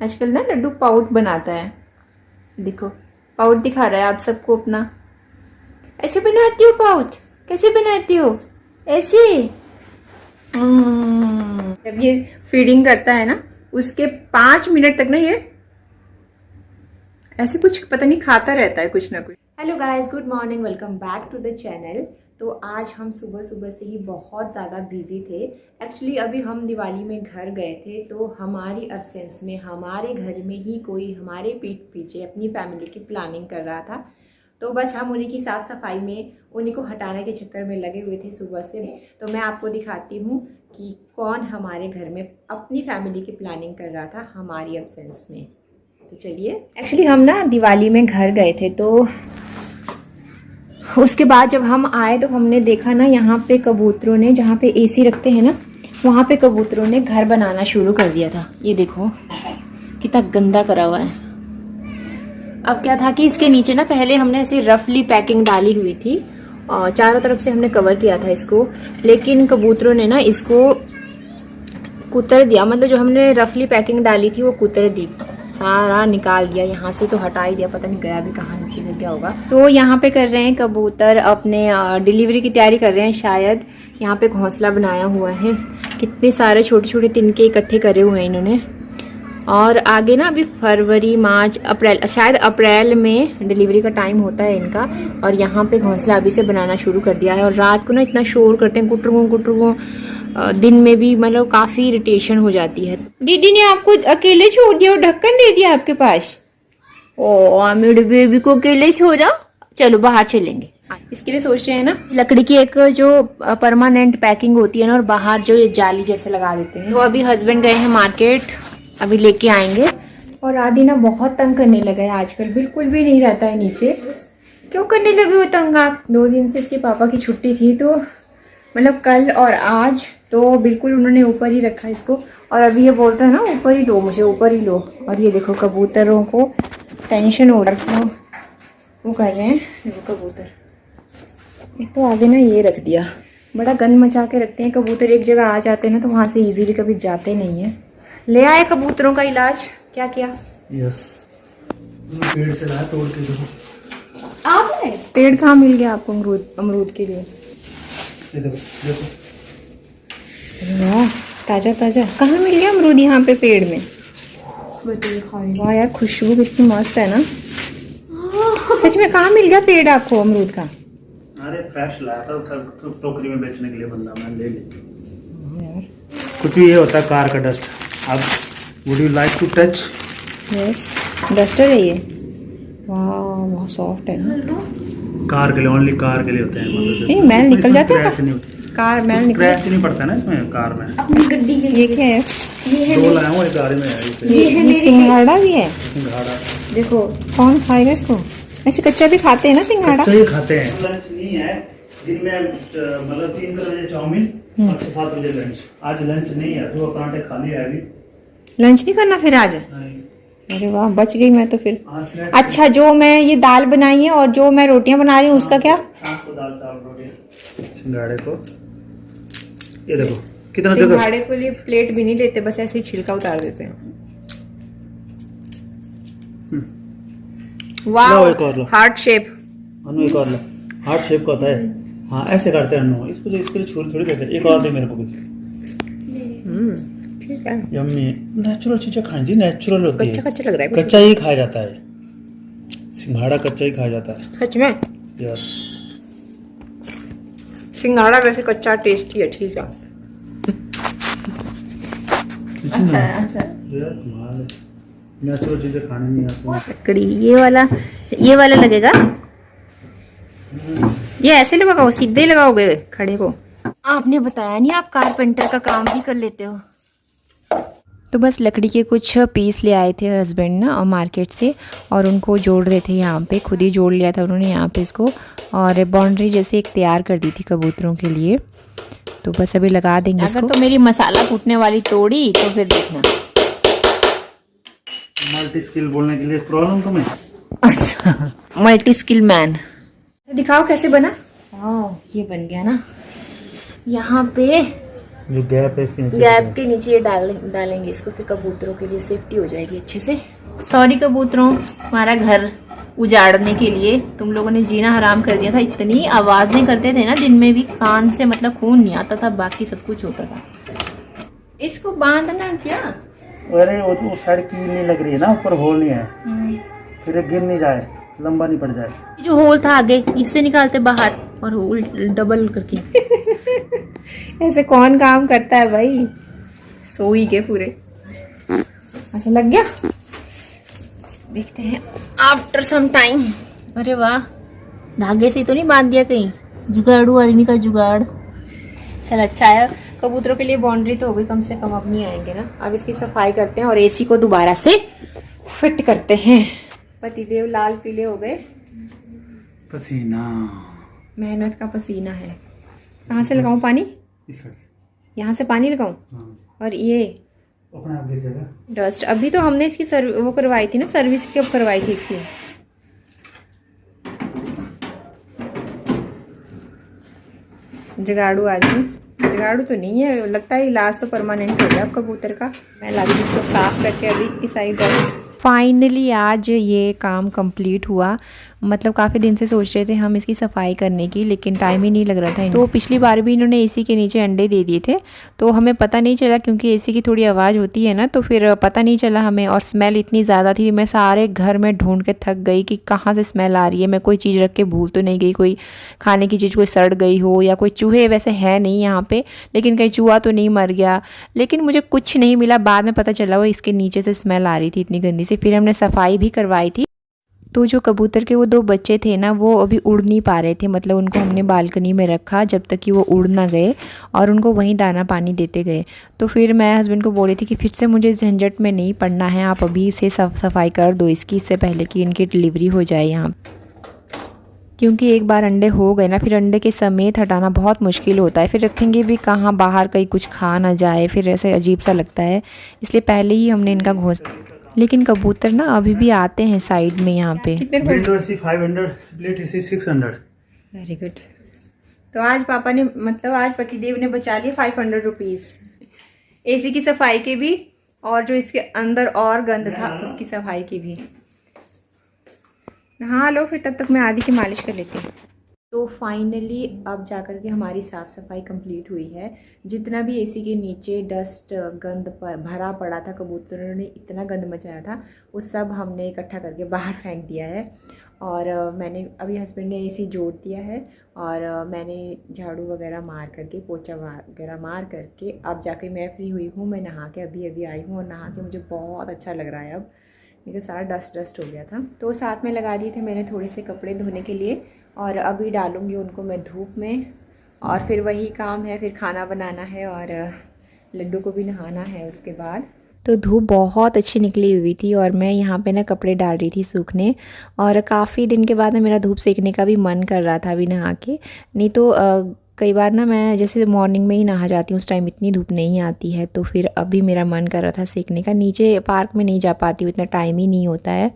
आजकल ना लड्डू पाउट बनाता है। देखो पाउट दिखा रहा है आप सबको अपना। ऐसे बनाती हो पाउट? कैसे बनाती हो? ऐसे। जब ये फीडिंग करता है ना उसके 5 मिनट तक ना ये ऐसे कुछ पता नहीं खाता रहता है कुछ ना कुछ। Hello guys, good morning, welcome back to the channel. तो आज हम सुबह सुबह से ही बहुत ज़्यादा बिजी थे। एक्चुअली अभी हम दिवाली में घर गए थे, तो हमारी एब्सेंस में हमारे घर में ही कोई हमारे पीठ पीछे अपनी फैमिली की प्लानिंग कर रहा था। तो बस हम उन्हीं की साफ़ सफाई में, उन्हीं को हटाने के चक्कर में लगे हुए थे सुबह से। तो मैं आपको दिखाती हूँ कि कौन हमारे घर में अपनी फैमिली की प्लानिंग कर रहा था हमारी एब्सेंस में। तो चलिए, एक्चुअली हम ना दिवाली में घर गए थे, तो उसके बाद जब हम आए तो हमने देखा ना यहाँ पे कबूतरों ने, जहाँ पे एसी रखते हैं ना वहाँ पे कबूतरों ने घर बनाना शुरू कर दिया था। ये देखो कितना गंदा करा हुआ है। अब क्या था कि इसके नीचे ना पहले हमने ऐसे रफली पैकिंग डाली हुई थी और चारों तरफ से हमने कवर किया था इसको, लेकिन कबूतरों ने ना इसको कुतर दिया। मतलब जो हमने रफली पैकिंग डाली थी वो कुतर दी, सारा निकाल दिया यहाँ से, तो हटा ही दिया। पता नहीं गया भी कहाँ, नीचे गिर गया होगा। तो यहाँ पे कर रहे हैं कबूतर अपने डिलीवरी की तैयारी कर रहे हैं शायद। यहाँ पे घोंसला बनाया हुआ है, कितने सारे छोटे छोटे तिनके इकट्ठे करे हुए हैं इन्होंने। और आगे ना अभी फरवरी, मार्च, अप्रैल, शायद अप्रैल में डिलीवरी का टाइम होता है इनका। और यहाँ पे घोंसला अभी से बनाना शुरू कर दिया है। और रात को ना इतना शोर करते हैं, कुटरुओं कुटरुओं। दिन में भी मतलब काफ़ी इरिटेशन हो जाती है। दीदी ने आपको अकेले छोड़ दिया और ढक्कन दे दिया आपके पास। ओ मेरे बेबी को अकेले छोड़ा, चलो बाहर चलेंगे। इसके लिए सोच रहे हैं ना लकड़ी की एक जो परमानेंट पैकिंग होती है ना, और बाहर जो ये जाली जैसे लगा देते हैं। तो अभी हस्बैंड गए हैं मार्केट, अभी लेके आएंगे। और आदि ना बहुत तंग करने लगा है आजकल, बिल्कुल भी नहीं रहता है नीचे। क्यों करने लगे हो तंग आप? 2 दिन से इसके पापा की छुट्टी थी, तो मतलब कल और आज तो बिल्कुल उन्होंने ऊपर ही रखा इसको। और अभी ये बोलता है ना ऊपर ही लो, मुझे ऊपर ही लो। और ये देखो कबूतरों को टेंशन हो रहा है, वो कर रहे हैं। देखो कबूतर, एक तो आगे ना ये रख दिया, बड़ा गंद मचा के रखते हैं कबूतर। एक जगह आ जाते हैं ना तो वहाँ से इजीली कभी जाते नहीं है। ले आए कबूतरों का इलाज, क्या किया? यस, पेड़ से लाया तोड़ के। देखो आपने पेड़ कहाँ मिल गया आपको अमरूद के लिए? ये देखो देखो, वाह ताजा ताजा। कहाँ मिल गया अमरूद? यहाँ पे पेड़ में। वाह यार, खुशबू कितनी मस्त है ना। सच में कहाँ मिल गया पेड़ आपको अमरूद का? अरे फ्रेश लाया था टोकरी में बेचने के लिए, बंदा मैंने ले लिया। कुछ भी ये होता है कार का डस्ट। अब would you like to touch? Yes, duster है ये। वाह बहुत सॉफ्ट है ना। कार के लिए, ओनली कार के लिए होते हैं। मतलब मैल निकल जाता है नहीं, कार मैल निकल नहीं पड़ता ना इसमें कार में। अपनी गड्डी के लिए क्या है? ये है, दो लाया हूँ, एक गाड़ी में है। ये है सिंघाड़ा भी है। सिंघाड़ा देखो कौन खाएगा इसको? ऐसे कच्चा भी खाते हैं ना सिंघाड़ा? कच्चा ही खाते हैं। लंच नहीं है दिन में, मतलब 3 बजे चाउमीन और 7 बजे लंच। आज लंच नहीं है, जो पराठे खाली है अभी। लंच नहीं करना फिर आज? अरे वाह, बच गई मैं तो फिर। अच्छा, जो मैं ये दाल बनाई है और जो मैं रोटियां बना रही हूँ उसका क्या? आपको दाल चावल रोटी। सिंघाड़े को ये देखो कितना, सिंघाड़े को लिए प्लेट भी नहीं लेते, बस ऐसे ही छिलका उतार देते हैं। वाह, हार्ट शेप। अनु एक और लो, हार्ट शेप का होता है। हाँ ऐसे करते हैं अनु, इसको इसके लिए छुरी थोड़ी देते हैं। एक और दे मेरे को भी। ठीक है, यम्मी। नेचुरल चीजें खानी चाहिए, नेचुरल होती है। कच्चा कच्चा लग रहा है, कच्चा ही खाया जाता है। सिंघाड़ा कच्चा ही खाया जाता है। सच में? यस, सिंघाड़ा वैसे कच्चा टेस्टी है। ठीक है, अच्छा है, अच्छा है। नेचुरल चीजें खानी नहीं आपको। लकड़ी ये वाला लगेगा। ये ऐसे लगाओ, सीधे लगाओगे खड़े को? आपने बताया नहीं आप कारपेंटर का काम भी कर लेते हो। तो बस लकड़ी के कुछ पीस ले आए थे हस्बैंड ना और मार्केट से, और उनको जोड़ रहे थे यहाँ पे। खुद ही जोड़ लिया था उन्होंने यहाँ पे इसको, और बाउंड्री जैसे एक तैयार कर दी थी कबूतरों के लिए। तो बस अभी लगा देंगे इसको। अगर तो मेरी मसाला कूटने वाली तोड़ी तो फिर देखना। मल्टी स्किल बोलने के लिए प्रॉब्लम तुम्हें? अच्छा, मल्टी स्किल मैन। दिखाओ कैसे बना। ये बन गया ना। यहाँ पे जो गैप है इसके नीचे गैप के नीचे ये डालेंगे इसको, फिर कबूतरों के लिए सेफ्टी हो जाएगी अच्छे से। सॉरी कबूतरों, हमारा घर उजाड़ने के लिए तुम लोगों ने जीना हराम कर दिया था। इतनी आवाजें करते थे ना दिन में भी, कान से मतलब खून नहीं आता था, बाकी सब कुछ होता था। इसको बांधना क्या? अरे वो साइड की नहीं लग रही है ना, ऊपर होल नहीं है, फिर ये गिर नहीं जाए, लंबा नहीं पड़ जाए। ये जो होल था आगे, इससे निकालते बाहर और होल डबल करके। ऐसे कौन काम करता है भाई, सोई के पूरे। अच्छा लग गया, देखते हैं आफ्टर सम टाइम। अरे वाह, धागे से तो नहीं बांध दिया कहीं? जुगाड़ू आदमी का जुगाड़। चल अच्छा है, कबूतरों के लिए बाउंड्री तो हो गई कम से कम, अब नहीं आएंगे ना। अब इसकी सफाई करते हैं और एसी को दोबारा से फिट करते हैं। पतिदेव लाल पीले हो गए, पसीना, मेहनत का पसीना है। कहाँ से लगाऊं पानी? इस साइड से। यहाँ से पानी लगाऊं? हाँ। और ये अपने आप गिर जाएगा। डस्ट अभी तो हमने इसकी वो करवाई थी ना, सर्विस कब करवाई थी इसकी? जुगाड़ू आदमी, जुगाड़ू तो नहीं है लगता है, इलाज तो परमानेंट हो गया अब कबूतर का। मैं लगी इसको साफ करके अभी इतनी सारी डस्ट। फाइनली आज ये काम कंप्लीट हुआ। मतलब काफ़ी दिन से सोच रहे थे हम इसकी सफाई करने की, लेकिन टाइम ही नहीं लग रहा था। तो पिछली बार भी इन्होंने एसी के नीचे अंडे दे दिए थे, तो हमें पता नहीं चला क्योंकि एसी की थोड़ी आवाज़ होती है ना, तो फिर पता नहीं चला हमें। और स्मेल इतनी ज़्यादा थी, मैं सारे घर में ढूंढ के थक गई कि कहाँ से स्मेल आ रही है। मैं कोई चीज़ रख के भूल तो नहीं गई, कोई खाने की चीज़ कोई सड़ गई हो, या कोई चूहे वैसे है नहीं यहाँ पे, लेकिन कहीं चूहा तो नहीं मर गया। लेकिन मुझे कुछ नहीं मिला, बाद में पता चला वो इसके नीचे से स्मेल आ रही थी इतनी गंदी से। फिर हमने सफाई भी करवाई थी। तो जो कबूतर के वो 2 बच्चे थे ना, वो अभी उड़ नहीं पा रहे थे। मतलब उनको हमने बालकनी में रखा जब तक कि वो उड़ ना गए, और उनको वहीं दाना पानी देते गए। तो फिर मैं हस्बैंड को बोली थी कि फिर से मुझे झंझट में नहीं पड़ना है, आप अभी से सफाई कर दो इसकी, इससे पहले कि इनकी डिलीवरी हो जाए यहाँ। क्योंकि एक बार अंडे हो गए ना, फिर अंडे के समेत हटाना बहुत मुश्किल होता है। फिर रखेंगे भी कहाँ, बाहर कहीं कुछ खा ना जाए, फिर ऐसे अजीब सा लगता है। इसलिए पहले ही हमने इनका घोंसला। लेकिन कबूतर ना अभी भी आते हैं साइड में यहाँ पे। Window AC 500, split AC 600। Very good. तो आज पापा ने, मतलब आज पतिदेव ने बचा लिए 500 रुपीज़ एसी की सफाई के भी, और जो इसके अंदर और गंद था उसकी सफाई की भी। हाँ लो, फिर तब तक मैं आदि की मालिश कर लेती हूँ। तो फाइनली अब जाकर के हमारी साफ़ सफाई कंप्लीट हुई है। जितना भी एसी के नीचे डस्ट गंद पर भरा पड़ा था, कबूतरों ने इतना गंद मचाया था, वो सब हमने इकट्ठा करके बाहर फेंक दिया है। और मैंने अभी हस्बैंड ने एसी जोड़ दिया है, और मैंने झाड़ू वगैरह मार करके, पोछा वगैरह मार करके अब जाके मैं फ्री हुई हूँ। मैं नहा के अभी अभी आई हूँ, और नहा के मुझे बहुत अच्छा लग रहा है अब। मुझे सारा डस्ट हो गया था। तो साथ में लगा दिए थे मैंने थोड़े से कपड़े धोने के लिए, और अभी डालूँगी उनको मैं धूप में। और फिर वही काम है, फिर खाना बनाना है, और लड्डू को भी नहाना है उसके बाद। तो धूप बहुत अच्छी निकली हुई थी, और मैं यहाँ पे ना कपड़े डाल रही थी सूखने। और काफ़ी दिन के बाद ना मेरा धूप सेकने का भी मन कर रहा था अभी नहा के। नहीं तो कई बार ना मैं जैसे मॉर्निंग में ही नहा जाती हूँ, उस टाइम इतनी धूप नहीं आती है। तो फिर अभी मेरा मन कर रहा था सेकने का। नीचे पार्क में नहीं जा पाती हूँ, इतना टाइम ही नहीं होता है।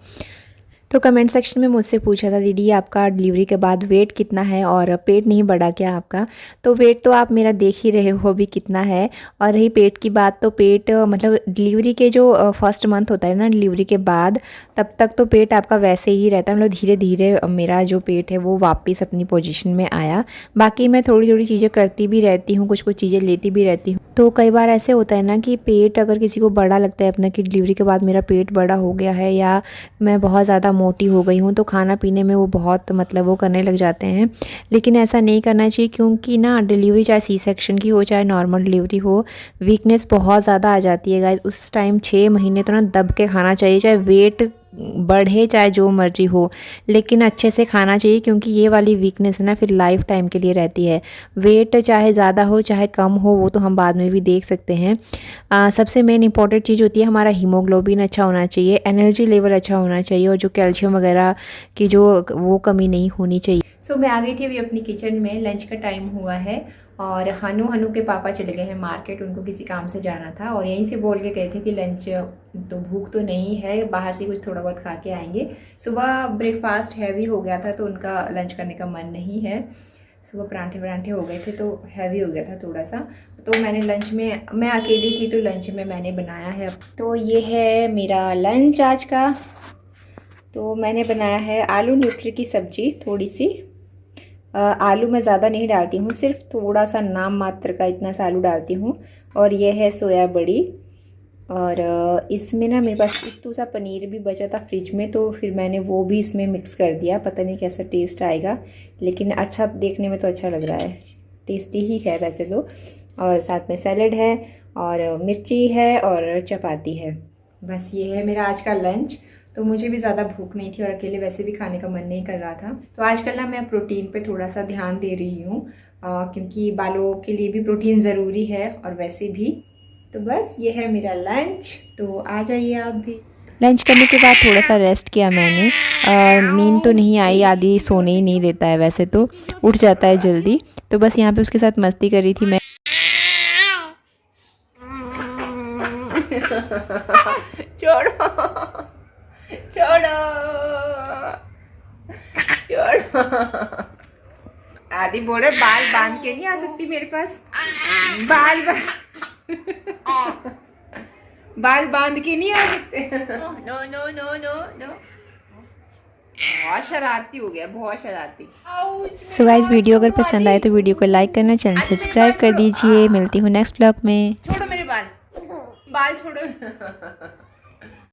तो कमेंट सेक्शन में मुझसे पूछा था, दीदी आपका डिलीवरी के बाद वेट कितना है, और पेट नहीं बढ़ा क्या आपका? तो वेट तो आप मेरा देख ही रहे हो अभी कितना है। और रही पेट की बात, तो पेट मतलब डिलीवरी के जो फर्स्ट मंथ होता है ना, डिलीवरी के बाद, तब तक तो पेट आपका वैसे ही रहता है। मतलब धीरे धीरे मेरा जो पेट है वो वापस अपनी पोजीशन में आया। बाकी मैं थोड़ी थोड़ी चीज़ें करती भी रहती हूँ, कुछ कुछ चीज़ें लेती भी रहती हूँ। तो कई बार ऐसे होता है ना कि पेट अगर किसी को बड़ा लगता है अपना, कि डिलीवरी के बाद मेरा पेट बड़ा हो गया है, या मैं बहुत ज़्यादा मोटी हो गई हूँ, तो खाना पीने में वो बहुत मतलब वो करने लग जाते हैं। लेकिन ऐसा नहीं करना चाहिए, क्योंकि ना डिलीवरी चाहे सी सेक्शन की हो चाहे नॉर्मल डिलीवरी हो, वीकनेस बहुत ज़्यादा आ जाती है गाइस। उस टाइम 6 महीने तो ना दब के खाना चाहिए, चाहे वेट बढ़े चाहे जो मर्जी हो, लेकिन अच्छे से खाना चाहिए। क्योंकि ये वाली वीकनेस ना फिर लाइफ टाइम के लिए रहती है। वेट चाहे ज़्यादा हो चाहे कम हो, वो तो हम बाद में भी देख सकते हैं। सबसे मेन इंपॉर्टेंट चीज़ होती है हमारा हीमोग्लोबिन अच्छा होना चाहिए, एनर्जी लेवल अच्छा होना चाहिए, और जो कैल्शियम वगैरह की जो वो कमी नहीं होनी चाहिए। सो मैं आ गई थी अभी अपनी किचन में, लंच का टाइम हुआ है, और हनु के पापा चले गए हैं मार्केट, उनको किसी काम से जाना था, और यहीं से बोल के गए थे कि लंच तो भूख तो नहीं है, बाहर से कुछ थोड़ा बहुत खा के आएंगे। सुबह ब्रेकफास्ट हैवी हो गया था, तो उनका लंच करने का मन नहीं है। सुबह परांठे वरांठे हो गए थे तो हैवी हो गया था थोड़ा सा, तो मैंने लंच में, मैं अकेली थी तो लंच में मैंने बनाया है। तो ये है मेरा लंच आज का। तो मैंने बनाया है आलू न्यूट्री की सब्ज़ी, थोड़ी सी आलू मैं ज़्यादा नहीं डालती हूँ, सिर्फ थोड़ा सा नाम मात्र का इतना सा आलू डालती हूँ। और ये है सोया बड़ी, और इसमें ना मेरे पास इतना सा पनीर भी बचा था फ्रिज में, तो फिर मैंने वो भी इसमें मिक्स कर दिया। पता नहीं कैसा टेस्ट आएगा, लेकिन अच्छा देखने में तो अच्छा लग रहा है, टेस्टी ही है वैसे तो। और साथ में सैलड है और मिर्ची है और चपाती है। बस ये है मेरा आज का लंच। तो मुझे भी ज़्यादा भूख नहीं थी और अकेले वैसे भी खाने का मन नहीं कर रहा था। तो आजकल ना मैं प्रोटीन पे थोड़ा सा ध्यान दे रही हूँ, क्योंकि बालों के लिए भी प्रोटीन ज़रूरी है और वैसे भी। तो बस ये है मेरा लंच, तो आ जाइए आप भी। लंच करने के बाद थोड़ा सा रेस्ट किया मैंने। नींद तो नहीं आई, आदि सोने ही नहीं देता है वैसे तो, उठ जाता है जल्दी। तो बस यहाँ पे उसके साथ मस्ती कर रही थी मैं। छोड़ो छोड़ो छोड़ो। आदि बोल रहे बाल बांध के नहीं आ सकती मेरे पास, बाल बांध के नहीं आ सकते। No no no no no, बहुत शरारती हो गया, बहुत शरारती। सो गाइस, वीडियो अगर पसंद आए तो वीडियो को लाइक करना, चैनल सब्सक्राइब कर दीजिए। मिलती हूँ नेक्स्ट ब्लॉग में। छोड़ो मेरे बाल, बाल छोड़ो।